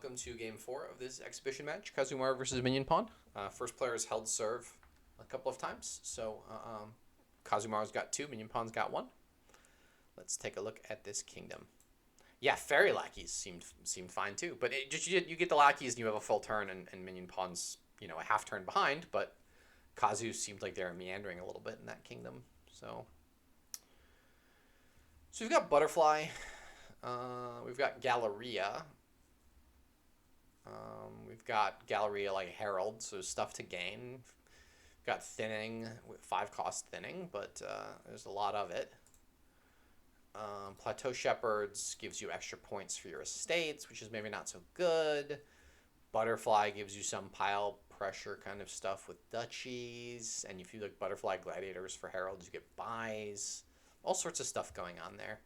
welcome to Game 4 of this exhibition match, Kazumaru versus Minionpawn. First player has held serve a couple of times, so Kazumaru's got 2, Minionpawn's got 1. Let's take a look at this kingdom. Yeah, fairy lackeys seemed fine too, but you get the lackeys and you have a full turn, and Minionpawn's a half turn behind, but Kazu seemed like they're meandering a little bit in that kingdom. So we've got Butterfly, we've got Galleria. We've got Galleria like Herald, so stuff to gain. We've got Thinning, 5 cost Thinning, but there's a lot of it. Plateau Shepherds gives you extra points for your estates, which is maybe not so good. Butterfly gives you some pile pressure kind of stuff with duchies, and if you look Butterfly Gladiators for Heralds, you get buys. All sorts of stuff going on there.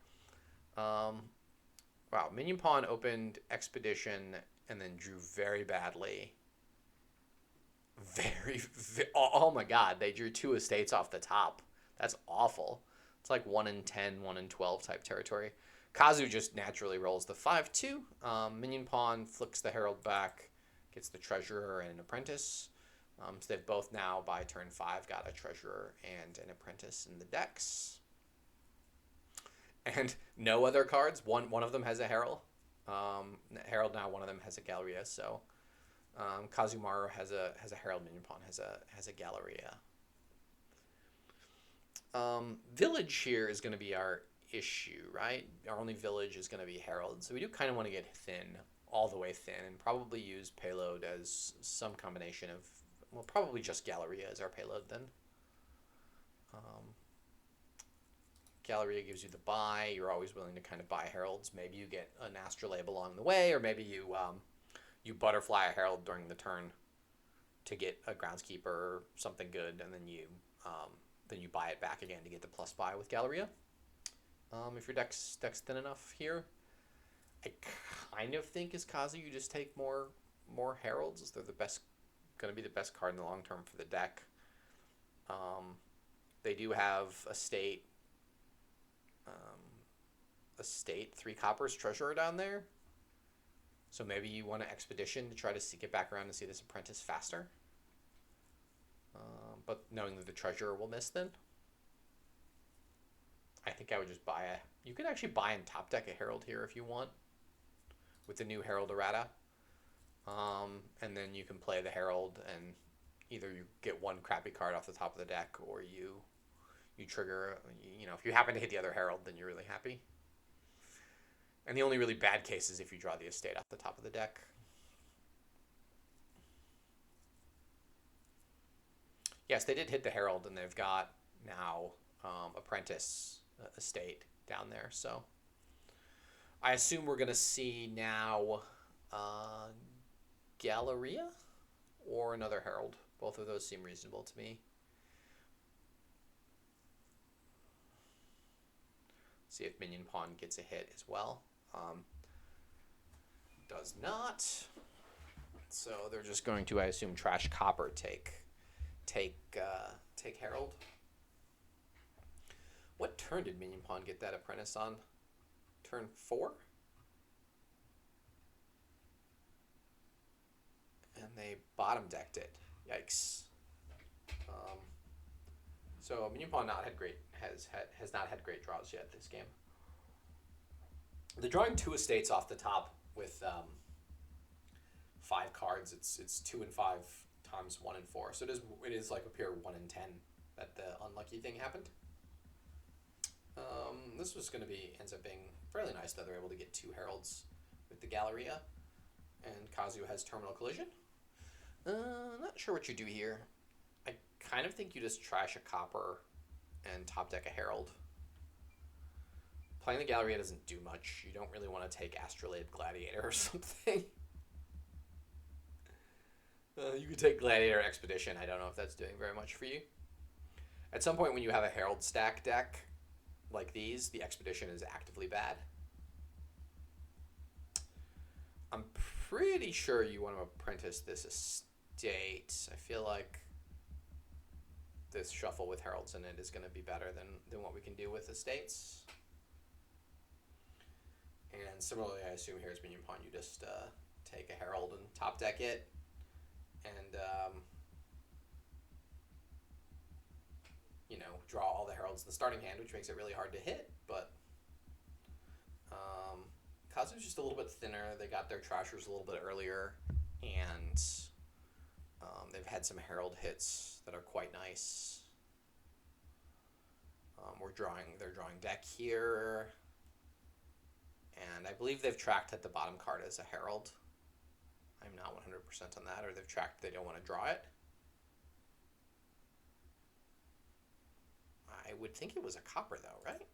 Wow, Minionpawn opened Expedition and then drew very badly. Oh my god, they drew 2 estates off the top. That's awful. It's like 1 in 10, 1 in 12 type territory. Kazu just naturally rolls the 5-2. Minionpawn flicks the Herald back, gets the Treasurer and an Apprentice. So they've both now, by turn 5, got a Treasurer and an Apprentice in the decks. And no other cards. One of them has a Herald. Herald now, one of them has a Galleria. So Kazumaru has a Herald. Minionpawn has a Galleria. Village here is going to be our issue, right? Our only village is going to be Herald. So we do kind of want to get thin, all the way thin, and probably use payload as some combination of, well, probably just Galleria as our payload then. Galleria gives you the buy. You're always willing to kind of buy Heralds. Maybe you get an Astrolabe along the way, or maybe you butterfly a Herald during the turn to get a Groundskeeper or something good, and then you buy it back again to get the plus buy with Galleria. If your deck's thin enough here, I kind of think as Kazu you just take more Heralds. They're going to be the best card in the long term for the deck. They do have estate 3 coppers Treasurer down there. So maybe you want an Expedition to try to get back around and see this Apprentice faster. But knowing that the Treasurer will miss then, I think I would just buy you could actually buy and top deck a Herald here if you want, with the new Herald errata. And then you can play the Herald, and either you get one crappy card off the top of the deck, or you trigger, if you happen to hit the other Herald, then you're really happy. And the only really bad case is if you draw the estate off the top of the deck. Yes, they did hit the Herald, and they've got now Apprentice estate down there. So I assume we're going to see now Galleria or another Herald. Both of those seem reasonable to me. See if Minionpawn gets a hit as well. Does not. So they're just going to, I assume, trash copper take Herald. What turn did Minionpawn get that Apprentice on? Turn 4? And they bottom decked it. Yikes. So Minionpawn has not had great draws yet this game. They're drawing 2 estates off the top with 5 cards. It's 2 and 5 times 1 and 4. So it is like a pure 1 in 10 that the unlucky thing happened. This was going to ends up being fairly nice that they're able to get 2 Heralds with the Galleria, and Kazu has Terminal Collision. Not sure what you do here. I kind of think you just trash a copper and top deck a Herald. Playing the Galleria doesn't do much. You don't really want to take Astrolabe Gladiator or something. You could take Gladiator Expedition. I don't know if that's doing very much for you. At some point when you have a Herald stack deck like these, the Expedition is actively bad. I'm pretty sure you want to Apprentice this estate. I feel like this shuffle with Heralds in it is going to be better than what we can do with estates. And similarly, I assume here's Minionpawn, you just take a Herald and top deck it, and you know, draw all the Heralds in the starting hand, which makes it really hard to hit. But Kazu's just a little bit thinner. They got their Trashers a little bit earlier, and they've had some Herald hits that are quite nice. They're drawing deck here, and I believe they've tracked that the bottom card as a Herald. I'm not 100% on that, or they've tracked they don't want to draw it. I would think it was a copper though, right?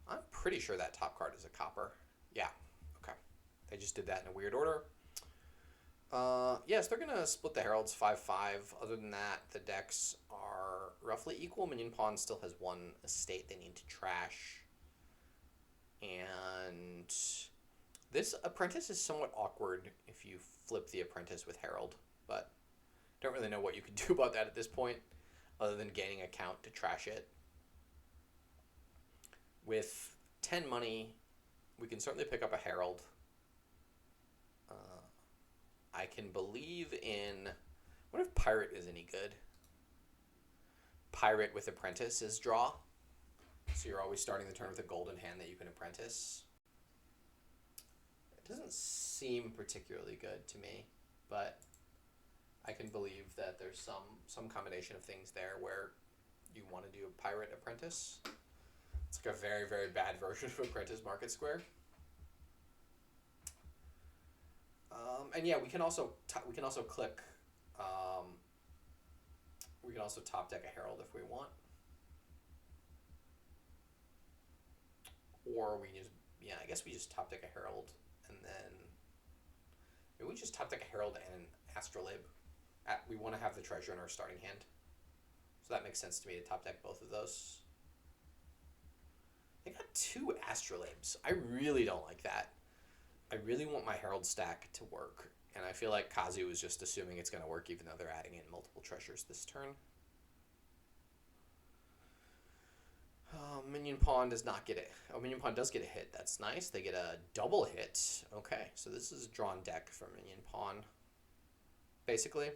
I'm pretty sure that top card is a copper. Yeah, okay. They just did that in a weird order. Yes, they're going to split the Heralds 5-5. Other than that, the decks are roughly equal. Minionpawn still has one estate they need to trash. And this Apprentice is somewhat awkward if you flip the Apprentice with Herald, but don't really know what you can do about that at this point, other than gaining a count to trash it. With 10 money, we can certainly pick up a Herald. I can believe in... What if Pirate is any good? Pirate with Apprentice is draw. So you're always starting the turn with a golden hand that you can Apprentice. It doesn't seem particularly good to me, but I can believe that there's some combination of things there where you want to do a Pirate Apprentice. It's like a very, very bad version of Apprentice Market Square. And yeah, we can also click. We can also top deck a Herald if we want, or we just I guess we just top deck a Herald and then maybe we just top deck a Herald and an Astrolabe. We want to have the treasure in our starting hand, so that makes sense to me to top deck both of those. They got 2 Astrolabes. I really don't like that. I really want my Herald stack to work, and I feel like Kazu is just assuming it's going to work even though they're adding in multiple treasures this turn. Minionpawn does not get it. Oh, Minionpawn does get a hit. That's nice. They get a double hit. Okay, so this is a drawn deck for Minionpawn, basically.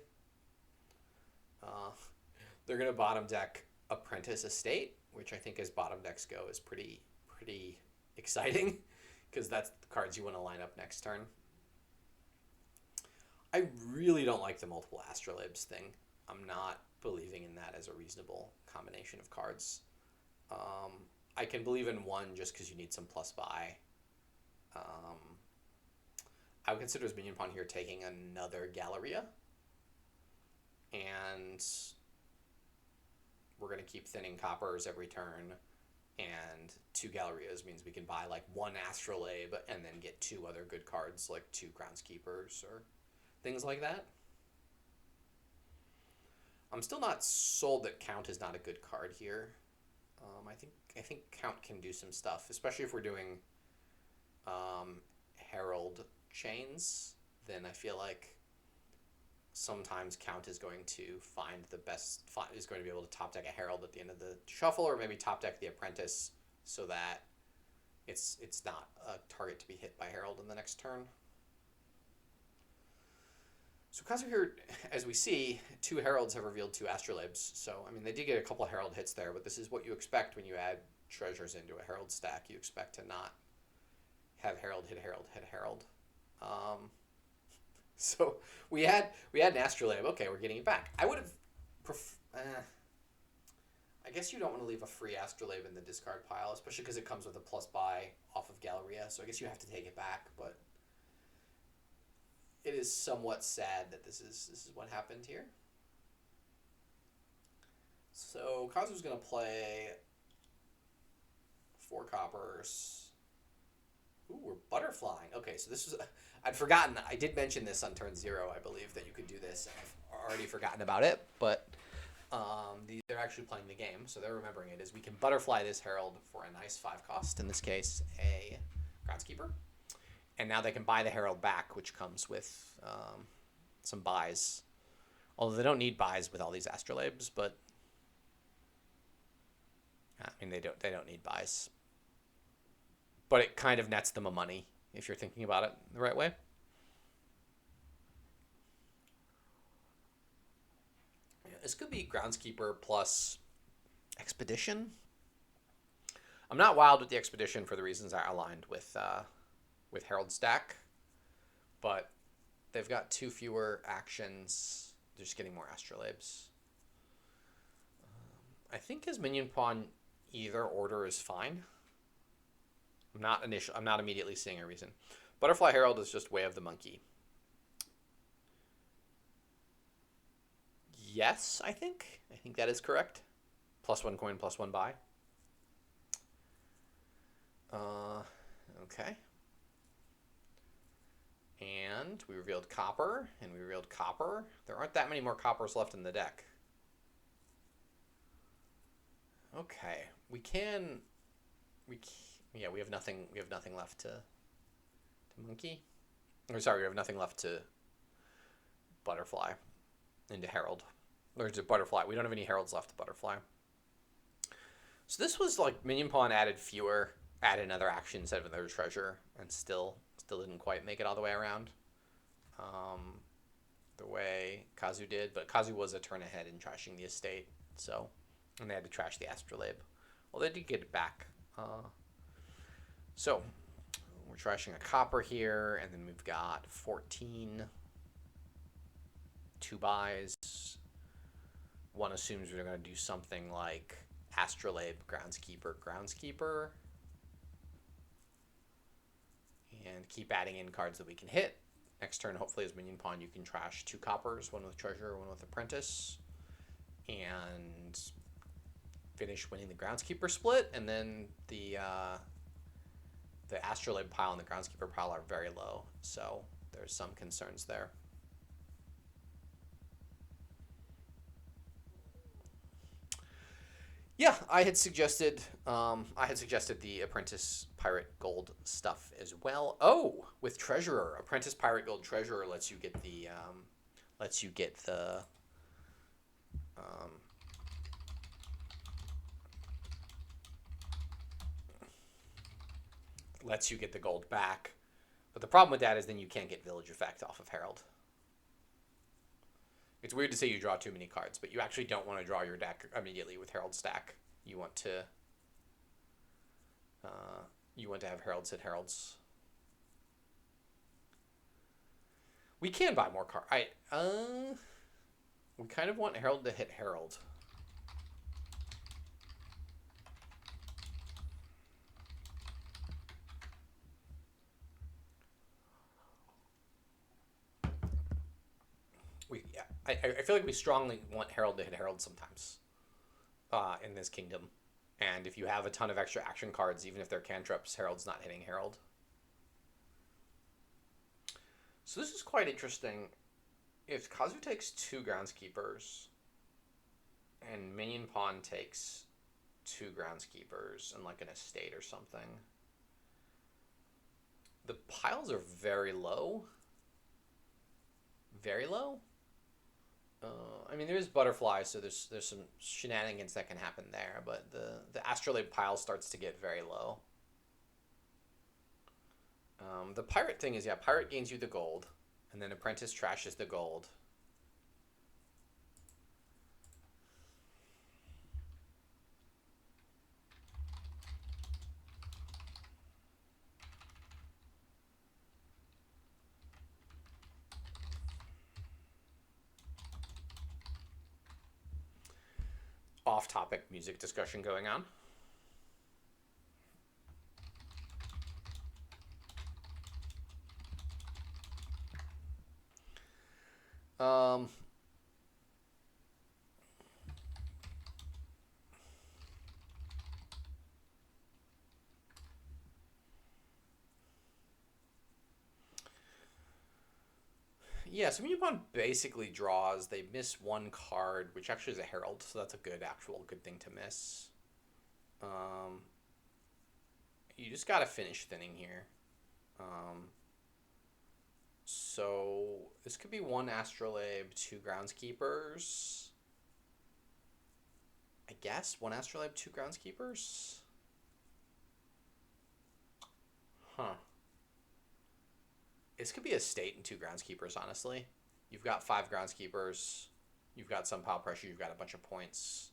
They're going to bottom deck Apprentice Estate, which I think as bottom decks go is pretty exciting, because that's the cards you want to line up next turn. I really don't like the multiple Astrolabes thing. I'm not believing in that as a reasonable combination of cards. I can believe in one just because you need some plus buy. I would consider as Minionpawn here taking another Galleria, and we're going to keep thinning coppers every turn, and 2 Gallerias means we can buy like 1 Astrolabe and then get 2 other good cards, like 2 Groundskeepers or things like that. I'm still not sold that Count is not a good card here. I think Count can do some stuff, especially if we're doing Herald chains. Then I feel like sometimes Count is going to find the best, is going to be able to top deck a Herald at the end of the shuffle, or maybe top deck the Apprentice so that it's not a target to be hit by Herald in the next turn. So Kazu here, as we see, 2 Heralds have revealed 2 Astrolabes. So, I mean, they did get a couple of Herald hits there, but this is what you expect when you add treasures into a Herald stack. You expect to not have Herald hit Herald hit Herald. So we had an Astrolabe. Okay, we're getting it back. I would have I guess you don't want to leave a free Astrolabe in the discard pile, especially because it comes with a plus buy off of Galleria. So I guess you have to take it back, but it is somewhat sad that this is what happened here. So Kazu's going to play 4 coppers. Ooh, we're butterflying. Okay, so this was... I'd forgotten. I did mention this on turn 0, I believe, that you could do this. And I've already forgotten about it, but they're actually playing the game, so they're remembering it. Is we can butterfly this Herald for a nice 5 cost, in this case, a Groundskeeper. And now they can buy the Herald back, which comes with some buys. Although they don't need buys with all these Astrolabes, but I mean they don't need buys. But it kind of nets them a money if you're thinking about it the right way. This could be Groundskeeper plus Expedition. I'm not wild with the Expedition for the reasons I outlined with Herald stack, but they've got 2 fewer actions. They're just getting more Astrolabes. I think as Minionpawn, either order is fine. I'm not immediately seeing a reason. Butterfly Herald is just Way of the Monkey. Yes, I think that is correct. +1 coin, +1 buy. Okay. And we revealed copper, and we revealed copper. There aren't that many more coppers left in the deck. Okay, we have nothing. We have nothing left to monkey. Or sorry, we have nothing left to butterfly into Herald. Or to butterfly. We don't have any Heralds left to butterfly. So this was like Minionpawn added another action instead of another treasure, and still didn't quite make it all the way around. The way Kazu did, but Kazu was a turn ahead in trashing the estate, so, and they had to trash the Astrolabe. Well, they did get it back. So we're trashing a copper here, and then we've got 14, 2 buys. One assumes we're going to do something like Astrolabe, Groundskeeper, and keep adding in cards that we can hit. Next turn, hopefully, as Minionpawn, you can trash 2 coppers, 1 with treasure, 1 with Apprentice, and finish winning the Groundskeeper split. And then the Astrolabe pile and the Groundskeeper pile are very low, so there's some concerns there. Yeah, I had suggested the Apprentice Pirate Gold stuff as well. Oh, with Treasurer, Apprentice Pirate Gold Treasurer lets you get the gold back. But the problem with that is then you can't get Village Effect off of Herald. It's weird to say you draw too many cards, but you actually don't want to draw your deck immediately with Herald stack. You want to have Heralds hit Heralds. We can buy more cards. We kind of want Herald to hit Herald. I feel like we strongly want Herald to hit Herald sometimes in this kingdom. And if you have a ton of extra action cards, even if they're cantrips, Herald's not hitting Herald. So this is quite interesting. If Kazu takes 2 Groundskeepers and Minionpawn takes 2 Groundskeepers and like an estate or something, the piles are very low. Very low? I mean, there's butterfly, so there's some shenanigans that can happen there, but the Astrolabe pile starts to get very low. The pirate thing is, yeah, pirate gains you the gold, and then Apprentice trashes the gold. Off-topic music discussion going on. Yeah, so Minionpawn basically draws. They miss 1 card, which actually is a Herald, so that's a good thing to miss. You just gotta finish thinning here. So this could be 1 Astrolabe, 2 Groundskeepers. I guess 1 Astrolabe, 2 Groundskeepers. Huh. This could be a state and 2 groundskeepers, honestly. You've got 5 groundskeepers. You've got some pile pressure. You've got a bunch of points.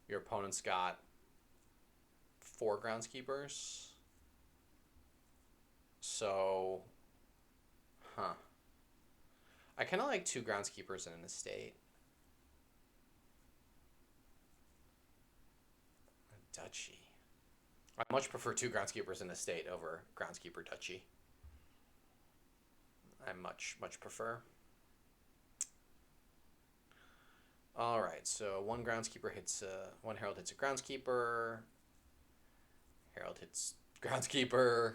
Your opponent's got 4 groundskeepers. So, I kind of like 2 groundskeepers in an estate. A duchy. I much prefer 2 groundskeepers in a estate over groundskeeper duchy. I much prefer. All right, so 1 groundskeeper hits 1 herald hits a groundskeeper. Herald hits groundskeeper.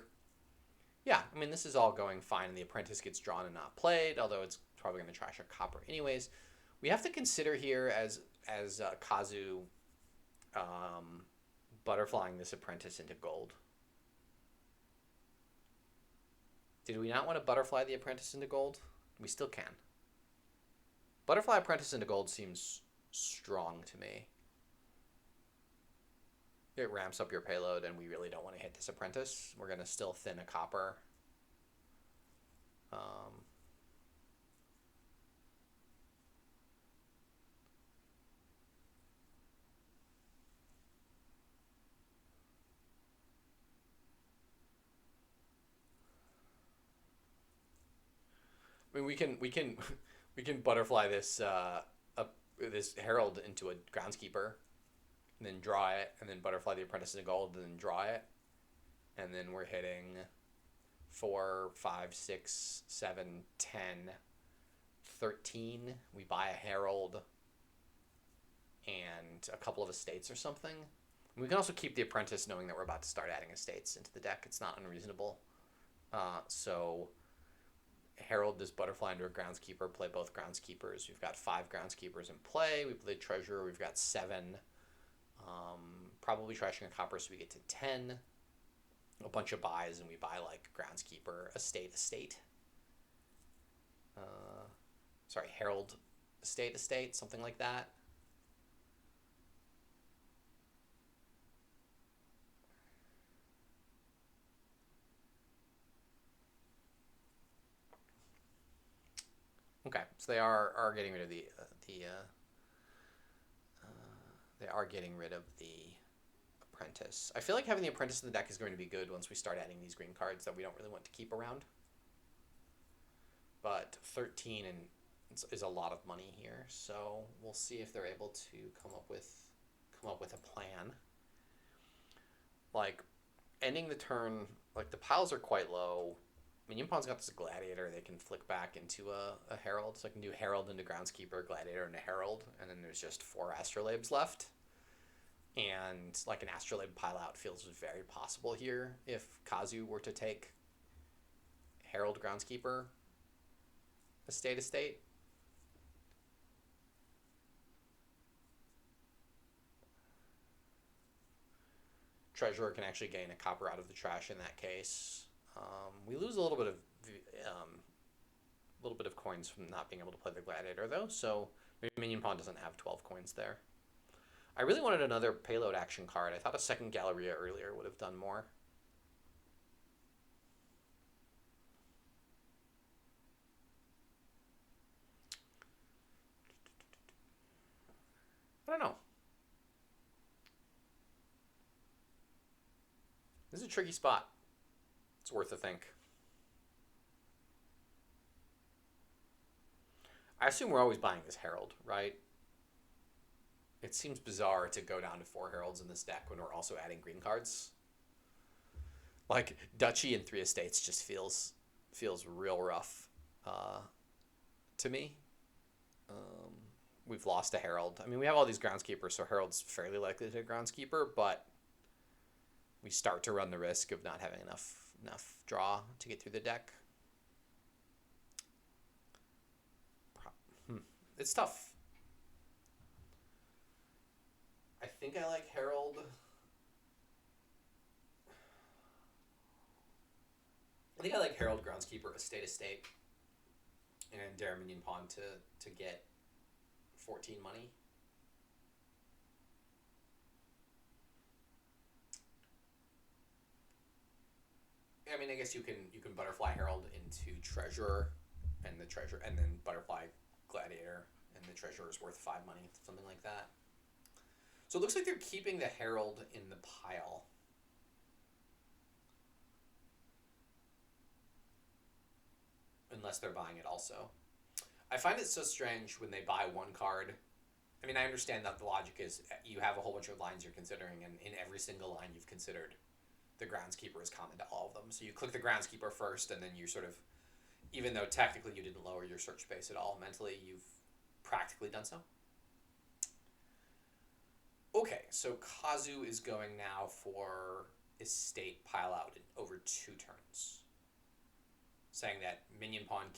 Yeah, I mean, this is all going fine, and the apprentice gets drawn and not played, although it's probably going to trash a copper anyways. We have to consider here as Kazu butterflying this apprentice into gold. Did we not want to butterfly the apprentice into gold? We still can. Butterfly apprentice into gold seems strong to me. It ramps up your payload, and we really don't want to hit this apprentice. We're going to still thin a copper. I mean, we can butterfly this this herald into a groundskeeper, and then draw it, and then butterfly the apprentice into gold, and then draw it, and then we're hitting 4, 5, 6, 7, 10, 13. We buy a herald and a couple of estates or something. We can also keep the apprentice knowing that we're about to start adding estates into the deck. It's not unreasonable. So herald this butterfly into a groundskeeper, play both groundskeepers. We've got 5 groundskeepers in play. We play treasurer. We've got 7. Probably trashing a copper, so we get to 10. A bunch of buys, and we buy like groundskeeper, estate. Herald, estate, something like that. Okay, so they are getting rid of the they are getting rid of the apprentice. I feel like having the apprentice in the deck is going to be good once we start adding these green cards that we don't really want to keep around. But 13 is a lot of money here, so we'll see if they're able to come up with a plan. Like ending the turn, like the piles are quite low. Minionpawn's got this Gladiator. They can flick back into a Herald. So I can do Herald into Groundskeeper, Gladiator into Herald, and then there's just 4 Astrolabes left. And like an Astrolabe pile out feels very possible here if Kazu were to take Herald, Groundskeeper, estate. Treasurer can actually gain a copper out of the trash in that case. We lose a little bit of coins from not being able to play the Gladiator, though, so maybe Minionpawn doesn't have 12 coins there. I really wanted another payload action card. I thought a second Galleria earlier would have done more. I don't know. This is a tricky spot. It's worth a think. I assume we're always buying this Herald, right? It seems bizarre to go down to 4 Heralds in this deck when we're also adding green cards. Like, Duchy and 3 Estates just feels real rough to me. We've lost a Herald. I mean, we have all these Groundskeepers, so Herald's fairly likely to Groundskeeper, but we start to run the risk of not having enough draw to get through the deck. It's tough. I think I like Herald. I think I like Herald, Groundskeeper, estate, and dare Minionpawn to get 14 money. I mean, I guess you can butterfly Herald into treasurer, and then butterfly gladiator, and the treasurer is worth 5 money, something like that. So it looks like they're keeping the herald in the pile. Unless they're buying it also. I find it so strange when they buy one card. I mean, I understand that the logic is you have a whole bunch of lines you're considering, and in every single line you've considered, the Groundskeeper is common to all of them. So you click the Groundskeeper first, and then you sort of, even though technically you didn't lower your search space at all, mentally you've practically done so. Okay, so Kazu is going now for estate pile out in over 2 turns. Saying that Minionpawn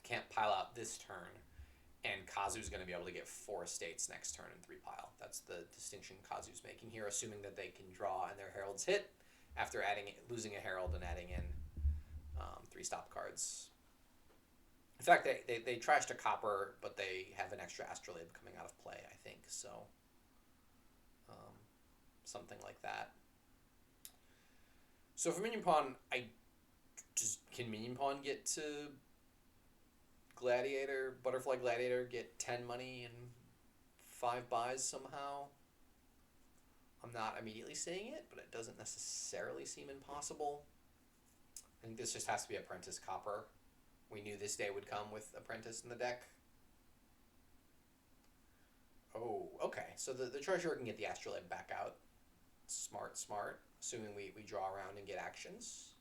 can't pile out this turn, and Kazu's going to be able to get 4 estates next turn and 3 pile. That's the distinction Kazu's making here, assuming that they can draw and their heralds hit after losing a herald and adding in 3 stop cards. In fact, they trashed a copper, but they have an extra Astrolabe coming out of play, I think. So something like that. So for Minionpawn, can Minionpawn get to Butterfly Gladiator, get 10 money and 5 buys somehow? I'm not immediately seeing it, but it doesn't necessarily seem impossible. I think this just has to be Apprentice Copper. We knew this day would come with Apprentice in the deck. Oh, okay. So the Treasurer can get the Astrolabe back out. Smart. Assuming we draw around and get actions.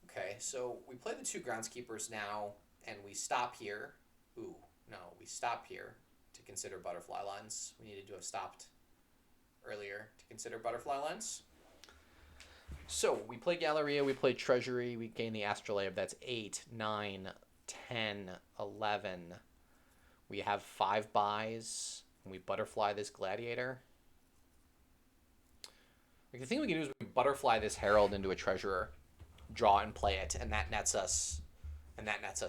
Okay, so we play the 2 Groundskeepers now, and we stop here. Ooh, no, we stop here to consider butterfly lines. We needed to have stopped earlier to consider butterfly lines. So we play Galleria, we play Treasury, we gain the Astrolabe. That's 8, 9, 10, 11. We have 5 buys, and we butterfly this Gladiator. Like, the thing we can do is we butterfly this Herald into a Treasurer, draw and play it, and that nets us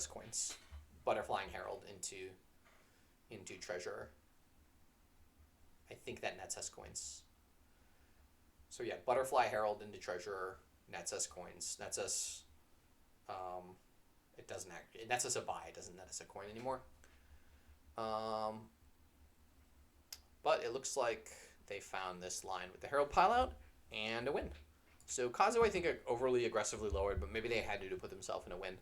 coins. Butterflying Herald into Treasurer. I think that nets us coins. So yeah, Butterfly Herald into Treasurer nets us coins. Nets us it nets us a buy, it doesn't net us a coin anymore. But it looks like they found this line with the Herald pile out and a win. So Kazu, I think, overly aggressively lowered, but maybe they had to put themselves in a win.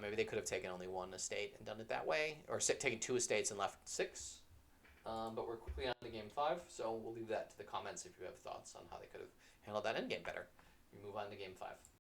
Maybe they could have taken only 1 estate and done it that way, or taken 2 estates and left 6. But we're quickly on to game 5, so we'll leave that to the comments if you have thoughts on how they could have handled that endgame better. We move on to game 5.